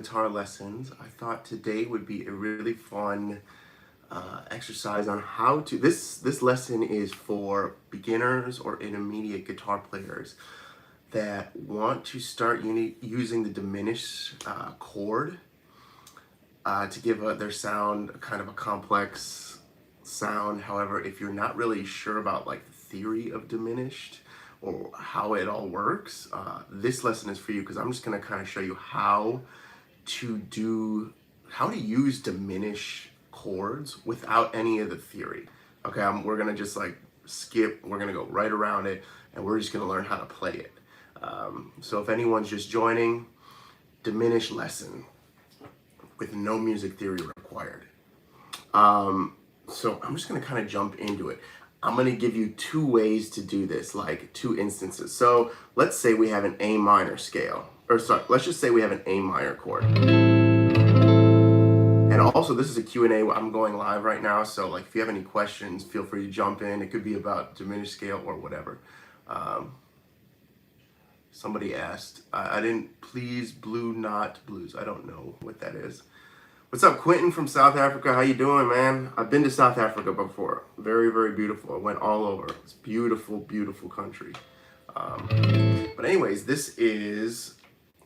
Guitar Lessons. I thought today would be a really fun exercise on how to, this lesson is for beginners or intermediate guitar players that want to start using the diminished chord to give their sound kind of a complex sound. However, if you're not really sure about like the theory of diminished or how it all works, this lesson is for you, because I'm just going to kind of show you how to use diminished chords without any of the theory. Okay, we're gonna just like skip, we're gonna go right around it, and we're just gonna learn how to play it. So if anyone's just joining, diminished lesson with no music theory required. So I'm just gonna kind of jump into it. I'm gonna give you two ways to do this, like two instances. So let's say we have an A minor scale, or sorry, let's just say we have an A minor chord. And also, this is a Q&A. I'm going live right now, so like if you have any questions, feel free to jump in. It could be about diminished scale or whatever. Somebody asked, I didn't, please blue not blues. I don't know what that is. What's up, Quentin from South Africa? How you doing, man? I've been to South Africa before. Very, very beautiful. I went all over. It's beautiful, beautiful country. But anyways,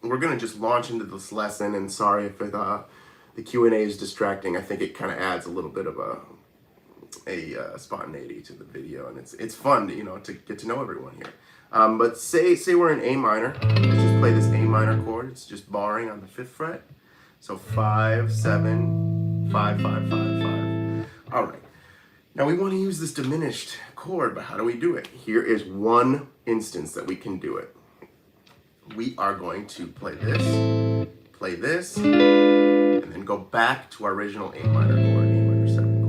we're gonna just launch into this lesson, and sorry if the Q&A is distracting. I think it kind of adds a little bit of a spontaneity to the video, and it's fun to, to get to know everyone here. But say we're in A minor. Let's just play this A minor chord. It's just barring on the 5th fret. So 5, 7, 5, 5, 5, 5. All right. Now we want to use this diminished chord, but how do we do it? Here is one instance that we can do it. We are going to play this, and then go back to our original A minor chord, A minor 7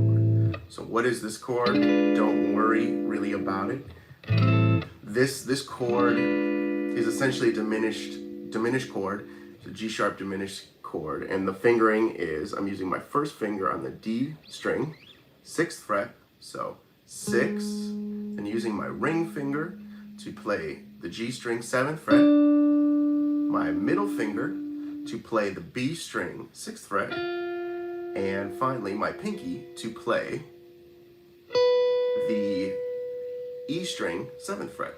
chord. So what is this chord? Don't worry really about it. This chord is essentially a diminished chord. It's a G sharp diminished chord, and the fingering is, I'm using my first finger on the D string, 6th fret, so 6, and using my ring finger to play the G string 7th fret, my middle finger to play the B string 6th fret, and finally my pinky to play the E string 7th fret.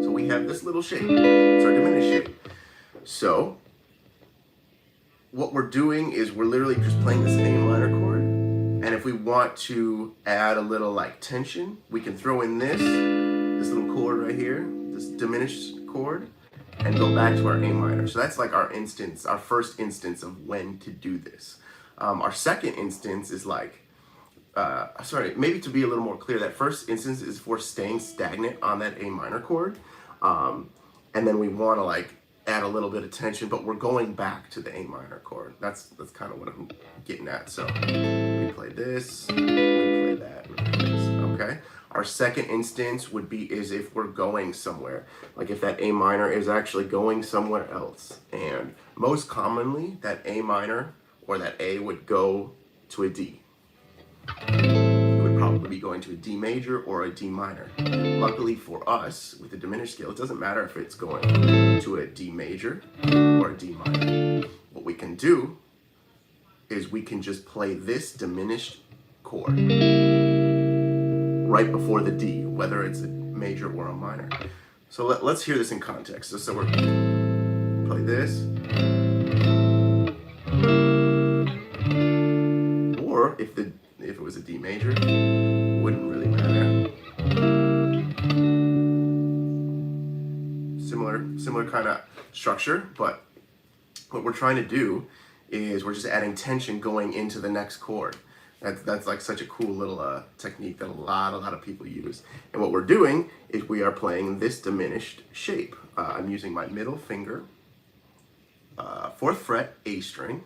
So we have this little shape. It's our diminished shape. So what we're doing is we're literally just playing this A minor chord, and if we want to add a little like tension, we can throw in this little chord right here, this diminished chord, and go back to our A minor. So that's like our first instance of when to do this. Our second instance is like, maybe to be a little more clear, that first instance is for staying stagnant on that A minor chord. And then we want to like add a little bit of tension, but we're going back to the A minor chord. That's kind of what I'm getting at. So we play this, we play that, we play this, okay? Our second instance is if we're going somewhere, like if that A minor is actually going somewhere else. And most commonly, that A minor or that A would go to a D. It would probably be going to a D major or a D minor. Luckily for us, with the diminished scale, it doesn't matter if it's going to a D major or a D minor. What we can do is we can just play this diminished chord right before the D, whether it's a major or a minor. So let's hear this in context. So we're play this, or if it was a D major, wouldn't really matter. Similar kind of structure, but what we're trying to do is we're just adding tension going into the next chord. That's like such a cool little technique that a lot of people use. And what we're doing is we are playing this diminished shape. I'm using my middle finger, 4th fret, A string,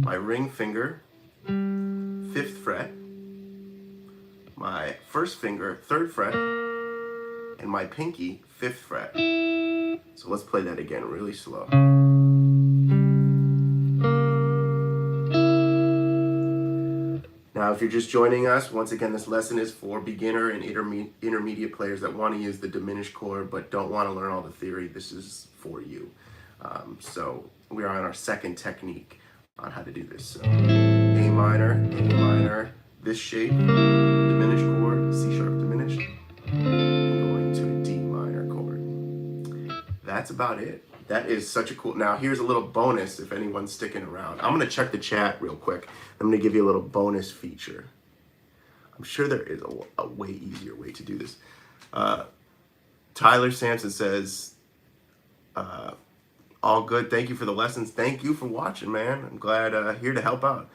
my ring finger, 5th fret, my first finger, 3rd fret, and my pinky, 5th fret. So let's play that again really slow. Now, if you're just joining us, once again, this lesson is for beginner and intermediate players that want to use the diminished chord but don't want to learn all the theory. This is for you. So we are on our second technique on how to do this. So A minor, this shape, diminished chord, C sharp diminished, and going to a D minor chord. That's about it. That is such a cool. Now here's a little bonus if anyone's sticking around. I'm gonna check the chat real quick. I'm gonna give you a little bonus feature. I'm sure there is a way easier way to do this. Tyler Sampson says, all good. Thank you for the lessons. Thank you for watching, man. I'm glad here to help out.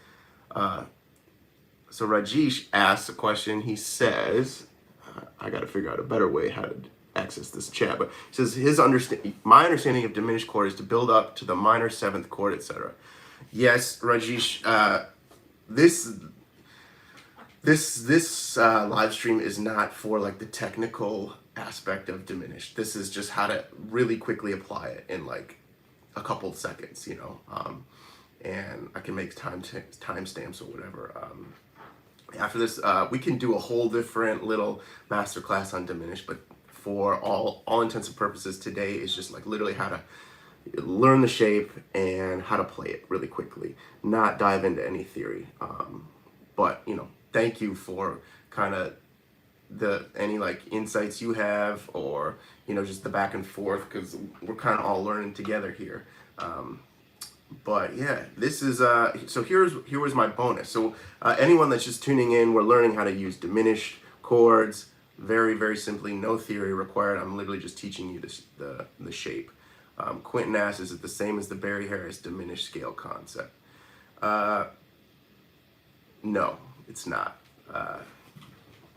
So Rajesh asks a question. He says, I got to figure out a better way how to access this chat, but he says my understanding of diminished chord is to build up to the minor seventh chord, etc. Yes, Rajesh. This live stream is not for like the technical aspect of diminished. This is just how to really quickly apply it in like a couple of seconds, you know. And I can make timestamps or whatever. After this, we can do a whole different little masterclass on diminished, but for all intents and purposes, today is just like literally how to learn the shape and how to play it really quickly, not dive into any theory. But you know, thank you for kind of any like insights you have, or you know, just the back and forth, because we're kind of all learning together here. But yeah, this is so here was my bonus. So anyone that's just tuning in, we're learning how to use diminished chords very simply, no theory required. I'm literally just teaching you the shape. Quentin asks, is it the same as the Barry Harris diminished scale concept? No, it's not.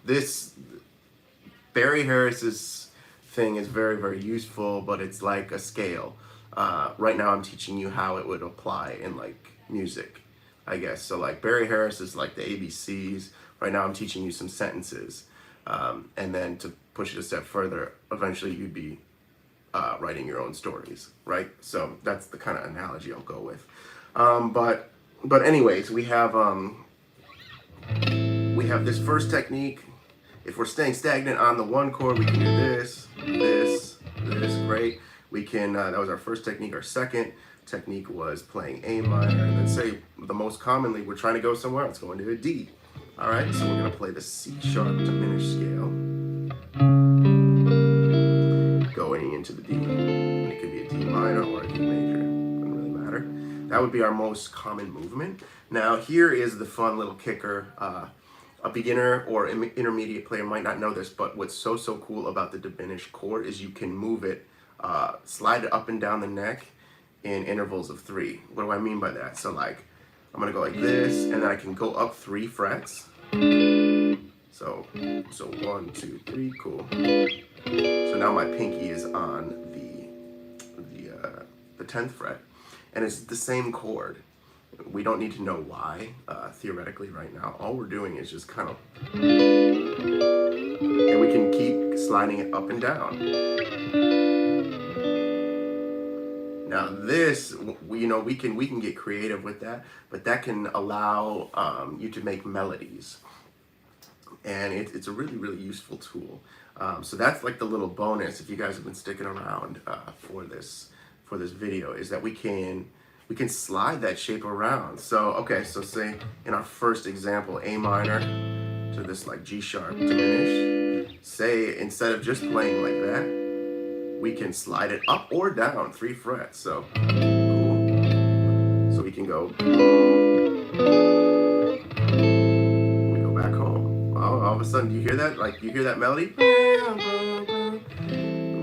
This Barry Harris's thing is very useful, but it's like a scale. Right now I'm teaching you how it would apply in like music, I guess. So like Barry Harris is like the ABCs. Right now I'm teaching you some sentences. And then to push it a step further, eventually you'd be writing your own stories, right? So that's the kind of analogy I'll go with. But anyways, we have this first technique. If we're staying stagnant on the one chord, we can do this, great. We can, that was our first technique. Our second technique was playing A minor, and then say the most commonly, we're trying to go somewhere else, going to a D. All right, so we're gonna play the C sharp diminished scale, going into the D, and it could be a D minor or a D major, doesn't really matter. That would be our most common movement. Now here is the fun little kicker. A beginner or intermediate player might not know this, but what's so cool about the diminished chord is you can move it, slide it up and down the neck in intervals of 3. What do I mean by that? So like, I'm gonna go like this, and then I can go up 3 frets. So 1, 2, 3, cool. So now my pinky is on the 10th fret, and it's the same chord. We don't need to know why, theoretically right now. All we're doing is just kind of, and we can keep sliding it up and down. Now this, we can get creative with that, but that can allow you to make melodies, and it's a really useful tool. So that's like the little bonus, if you guys have been sticking around for this video, is that we can slide that shape around. So okay, so say in our first example, A minor to this like G sharp diminished. Say instead of just playing like that, we can slide it up or down 3 frets. So cool. So we can go. We go back home. Oh, all of a sudden, do you hear that? Like, you hear that melody?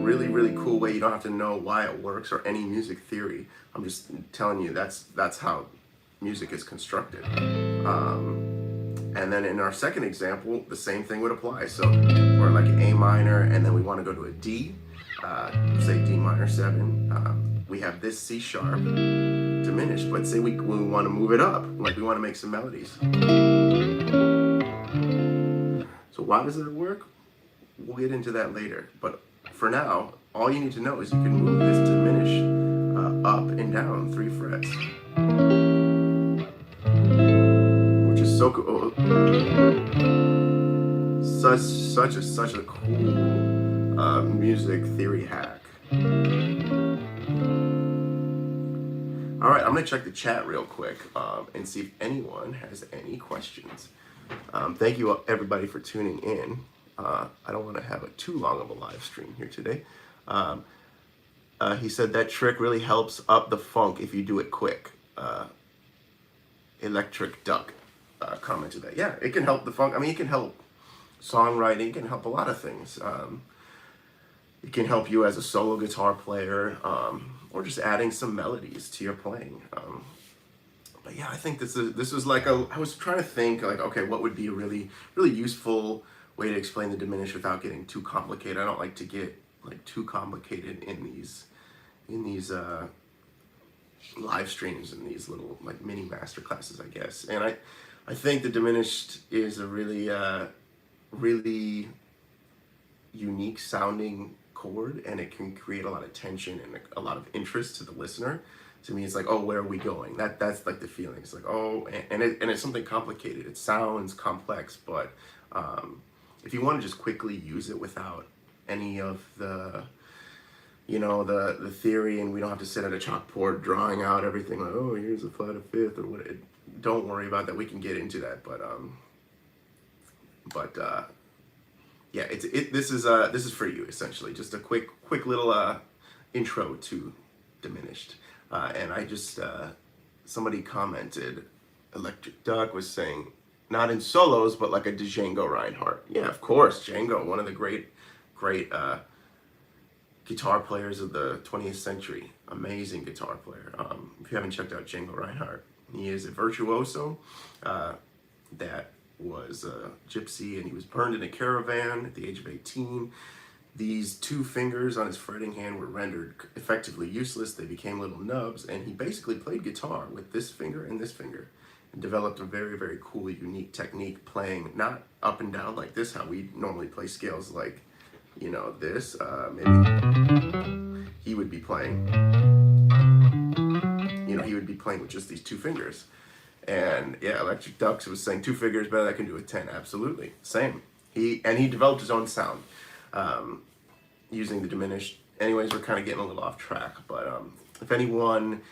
Really cool way. You don't have to know why it works or any music theory. I'm just telling you that's how music is constructed. And then in our second example, the same thing would apply. So we're like an A minor, and then we want to go to a D. Say D minor 7, we have this C sharp diminished, but say we want to move it up, like we want to make some melodies. So why does it work? We'll get into that later, but for now, all you need to know is you can move this diminished up and down 3 frets, which is so cool. Such a cool music theory hack. All right, I'm gonna check the chat real quick and see if anyone has any questions. Thank you everybody for tuning in. I don't want to have too long of a live stream here today. He said that trick really helps up the funk if you do it quick. Electric Duck commented that. Yeah, it can help the funk. I mean, it can help songwriting. It can help a lot of things. It can help you as a solo guitar player, or just adding some melodies to your playing. But yeah, I think this was like I was trying to think like, okay, what would be a really useful way to explain the diminished without getting too complicated. I don't like to get like too complicated in these live streams and these little like mini master classes, I guess. And I think the diminished is a really unique sounding chord, and it can create a lot of tension and a lot of interest to the listener. To me, it's like, oh, where are we going? That's like the feeling. It's like, oh, and it's something complicated. It sounds complex, but if you want to just quickly use it without any of the, you know, the theory, and we don't have to sit at a chalkboard drawing out everything like, oh, here's a flat, a fifth, or what. Don't worry about that. We can get into that, but yeah, this is for you essentially. Just a quick little intro to diminished. And I just somebody commented, Electric Duck was saying, not in solos, but like a Django Reinhardt. Yeah, of course, Django, one of the great guitar players of the 20th century. Amazing guitar player. If you haven't checked out Django Reinhardt, he is a virtuoso that was a gypsy, and he was burned in a caravan at the age of 18. These two fingers on his fretting hand were rendered effectively useless. They became little nubs, and he basically played guitar with this finger and this finger, and developed a very cool, unique technique, playing not up and down like this, how we normally play scales, like, you know, this. Maybe he would be playing, you know, he would be playing with just these two fingers. And yeah, Electric Ducks was saying 2 fingers better, I can do it 10. Absolutely, same. He developed his own sound using the diminished. Anyways, we're kind of getting a little off track, but if anyone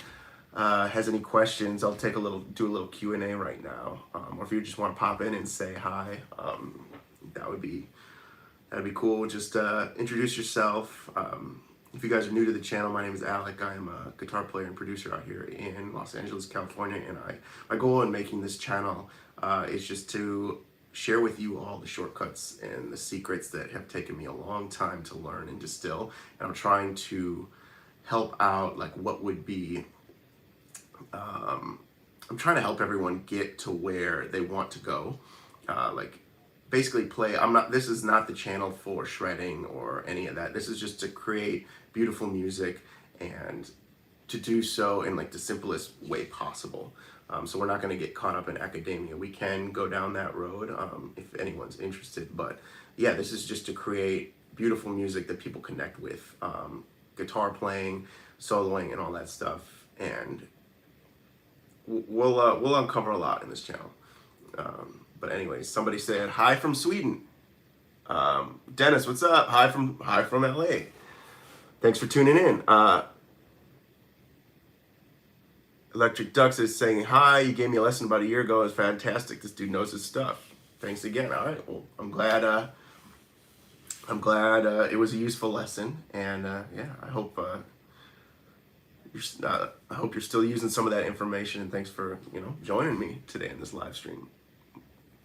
has any questions, I'll do a little Q&A right now, or if you just want to pop in and say hi, that'd be cool. Just introduce yourself. If you guys are new to the channel, my name is Alec. I am a guitar player and producer out here in Los Angeles, California, and my goal in making this channel is just to share with you all the shortcuts and the secrets that have taken me a long time to learn and distill. And I'm trying to help out, like, what would be, I'm trying to help everyone get to where they want to go. Like, basically this is not the channel for shredding or any of that. This is just to create beautiful music, and to do so in like the simplest way possible. So we're not going to get caught up in academia. We can go down that road if anyone's interested, but yeah, this is just to create beautiful music that people connect with, guitar playing, soloing, and all that stuff. And we'll uncover a lot in this channel. But anyways, somebody said hi from Sweden. Dennis, what's up? Hi from LA. Thanks for tuning in. Electric Ducks is saying hi. You gave me a lesson about a year ago. It was fantastic. This dude knows his stuff. Thanks again. All right. Well, I'm glad it was a useful lesson, and yeah, I hope you're still using some of that information. And thanks for joining me today in this live stream.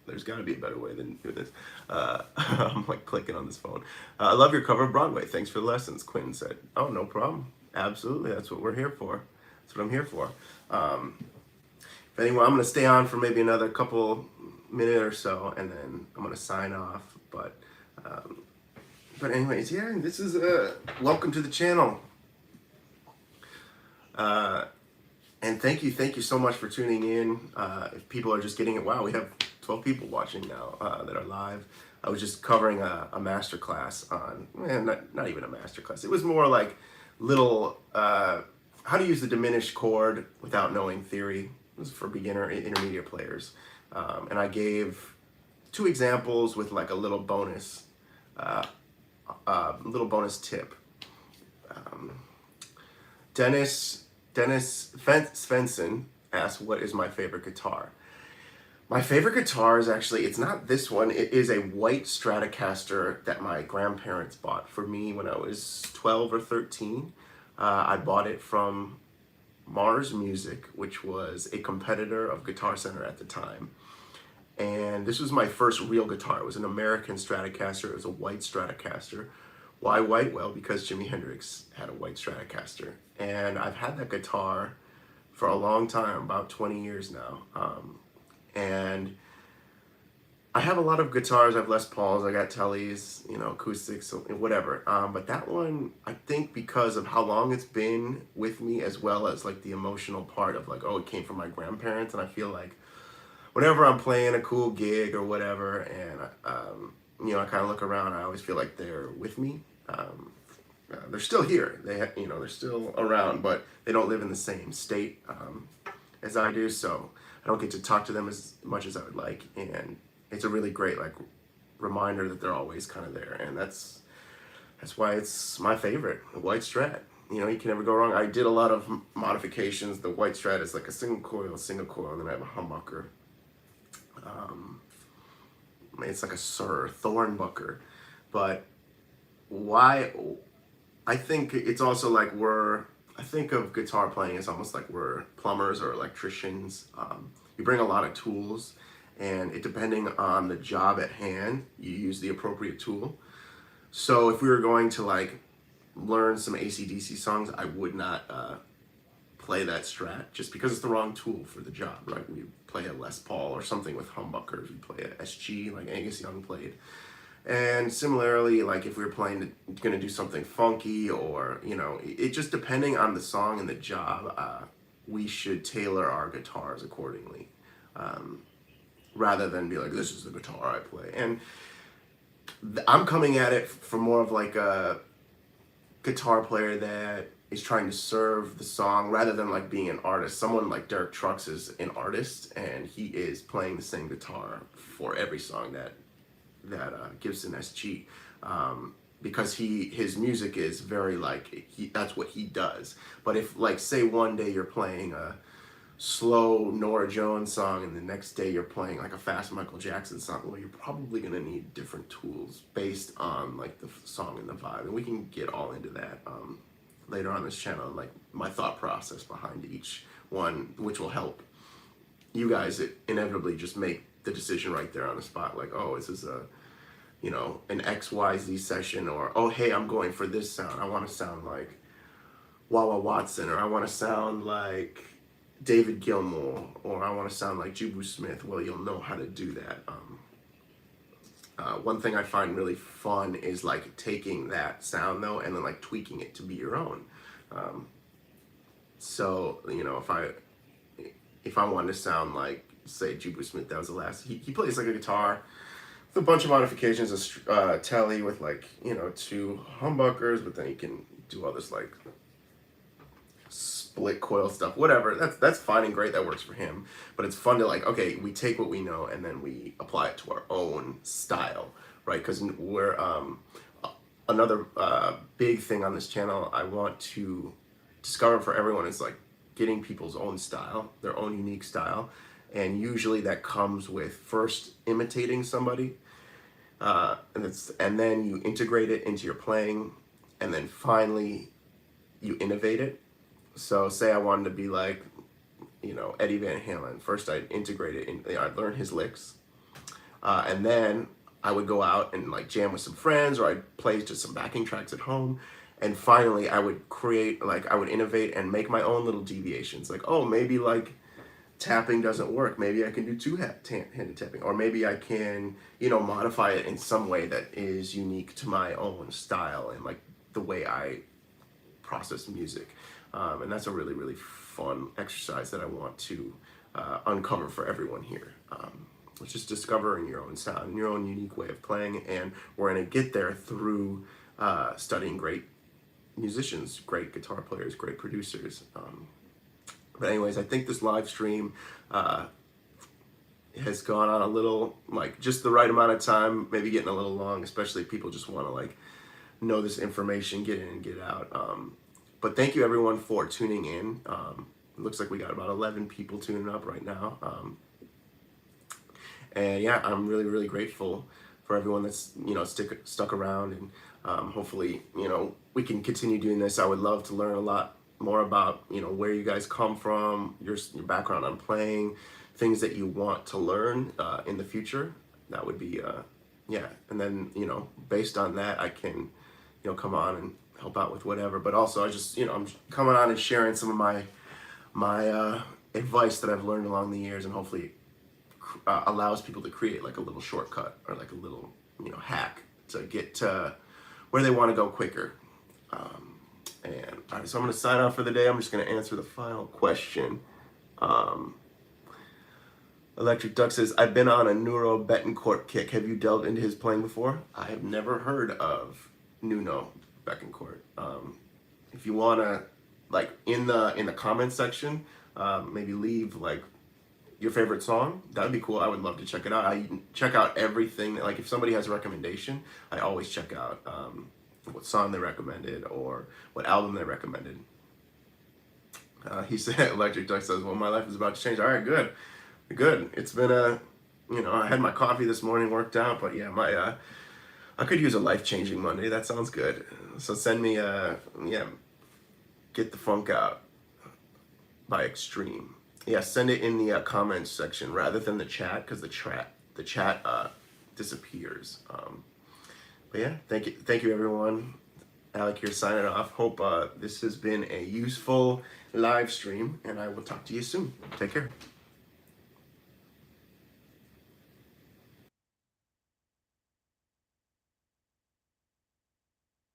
There's got to be a better way than do this. I'm like clicking on this phone. I love your cover of Broadway. Thanks for the lessons, Quinn said. Oh, no problem. Absolutely. That's what we're here for. That's what I'm here for. If anyone, I'm going to stay on for maybe another couple minutes or so, and then I'm going to sign off. But anyways, yeah, this is welcome to the channel. And thank you so much for tuning in. If people are just getting it, wow, we have 12 people watching now that are live. I was just covering a masterclass on, not even a masterclass. It was more like little, how to use the diminished chord without knowing theory. It was for beginner and intermediate players. And I gave 2 examples with like a little bonus tip. Dennis Dennis Svensson asked, what is my favorite guitar? My favorite guitar is actually, it's not this one. It is a white Stratocaster that my grandparents bought for me when I was 12 or 13. I bought it from Mars Music, which was a competitor of Guitar Center at the time. And this was my first real guitar. It was an American Stratocaster. It was a white Stratocaster. Why white? Well, because Jimi Hendrix had a white Stratocaster. And I've had that guitar for a long time, about 20 years now. And I have a lot of guitars. I have Les Pauls, I got Tellys, you know, acoustics, whatever. But that one, I think because of how long it's been with me, as well as like the emotional part of like, oh, it came from my grandparents. And I feel like whenever I'm playing a cool gig or whatever, and you know, I kind of look around, I always feel like they're with me. They're still here. You know, they're still around, but they don't live in the same state as I do. So I don't get to talk to them as much as I would like, and it's a really great like reminder that they're always kind of there, and that's why it's my favorite, the white Strat. You know, you can never go wrong. I did a lot of modifications. The white Strat is like a single coil, and then I have a humbucker. It's like a thornbucker, but why? I think it's also like I think of guitar playing as almost like we're plumbers or electricians. You bring a lot of tools, and depending on the job at hand, you use the appropriate tool. So if we were going to like learn some AC/DC songs, I would not play that Strat just because it's the wrong tool for the job, right? We play a Les Paul or something with humbuckers. We play a SG like Angus Young played. And similarly, like if we were going to do something funky, or, you know, it just depending on the song and the job, we should tailor our guitars accordingly, rather than be like, this is the guitar I play. And I'm coming at it from more of like a guitar player that is trying to serve the song rather than like being an artist. Someone like Derek Trucks is an artist, and he is playing the same guitar for every song that Gibson SG, because his music is very like that's what he does. But if like say one day you're playing a slow Norah Jones song and the next day you're playing like a fast Michael Jackson song, well, you're probably gonna need different tools based on like the song and the vibe, and we can get all into that later on this channel, like my thought process behind each one, which will help you guys inevitably just make the decision right there on the spot, like, oh, this is a, you know, an XYZ session, or, oh, hey, I'm going for this sound. I want to sound like Wawa Watson, or I want to sound like David Gilmour, or I want to sound like Jubu Smith. Well, you'll know how to do that. One thing I find really fun is like taking that sound though and then like tweaking it to be your own. So, you know, if I wanted to sound like, say, Jubu Smith, that was the last, he plays like a guitar with a bunch of modifications, a telly with like, you know, 2 humbuckers, but then he can do all this like split coil stuff, whatever. That's fine and great, that works for him. But it's fun to like, okay, we take what we know and then we apply it to our own style, right? Because we're another big thing on this channel I want to discover for everyone is like getting people's own style, their own unique style. And usually that comes with first imitating somebody, and then you integrate it into your playing, and then finally you innovate it. So say I wanted to be like, you know, Eddie Van Halen. First I'd integrate it, I'd learn his licks, and then I would go out and like jam with some friends, or I'd play just some backing tracks at home. And finally I would create, like I would innovate and make my own little deviations. Like, oh, maybe like tapping doesn't work. Maybe I can do two-handed tapping, or maybe I can, you know, modify it in some way that is unique to my own style and like the way I process music. And that's a really, really fun exercise that I want to uncover for everyone here. It's just discovering your own sound and your own unique way of playing, and we're gonna get there through studying great musicians, great guitar players, great producers. But anyways, I think this live stream has gone on a little, like just the right amount of time, maybe getting a little long, especially if people just want to like know this information, get in and get out. But thank you everyone for tuning in. It looks like we got about 11 people tuning up right now. And yeah, I'm really, really grateful for everyone that's, stuck around, and hopefully, we can continue doing this. I would love to learn a lot more about, where you guys come from, your background on playing, things that you want to learn in the future. That would be, yeah. And then, based on that, I can, come on and help out with whatever. But also, I just, I'm coming on and sharing some of my advice that I've learned along the years, and hopefully allows people to create like a little shortcut or like a little hack to get to where they want to go quicker. And all right, so I'm going to sign off for the day. I'm just going to answer the final question. Electric Duck says, I've been on a Nuno Betancourt kick. Have you delved into his playing before? I have never heard of Nuno Betancourt. If you want to, like, in the comments section, maybe leave like your favorite song. That would be cool. I would love to check it out. I check out everything. Like, if somebody has a recommendation, I always check out what song they recommended or what album they recommended. He said, Electric Duck says, well, my life is about to change. All right, good. It's been I had my coffee this morning, worked out, but yeah, I could use a life-changing Monday. That sounds good. So send me, Get the Funk Out by Extreme. Yeah, send it in the comments section rather than the chat, because the chat disappears. But yeah, thank you everyone. Alec here signing off. Hope this has been a useful live stream, and I will talk to you soon. Take care.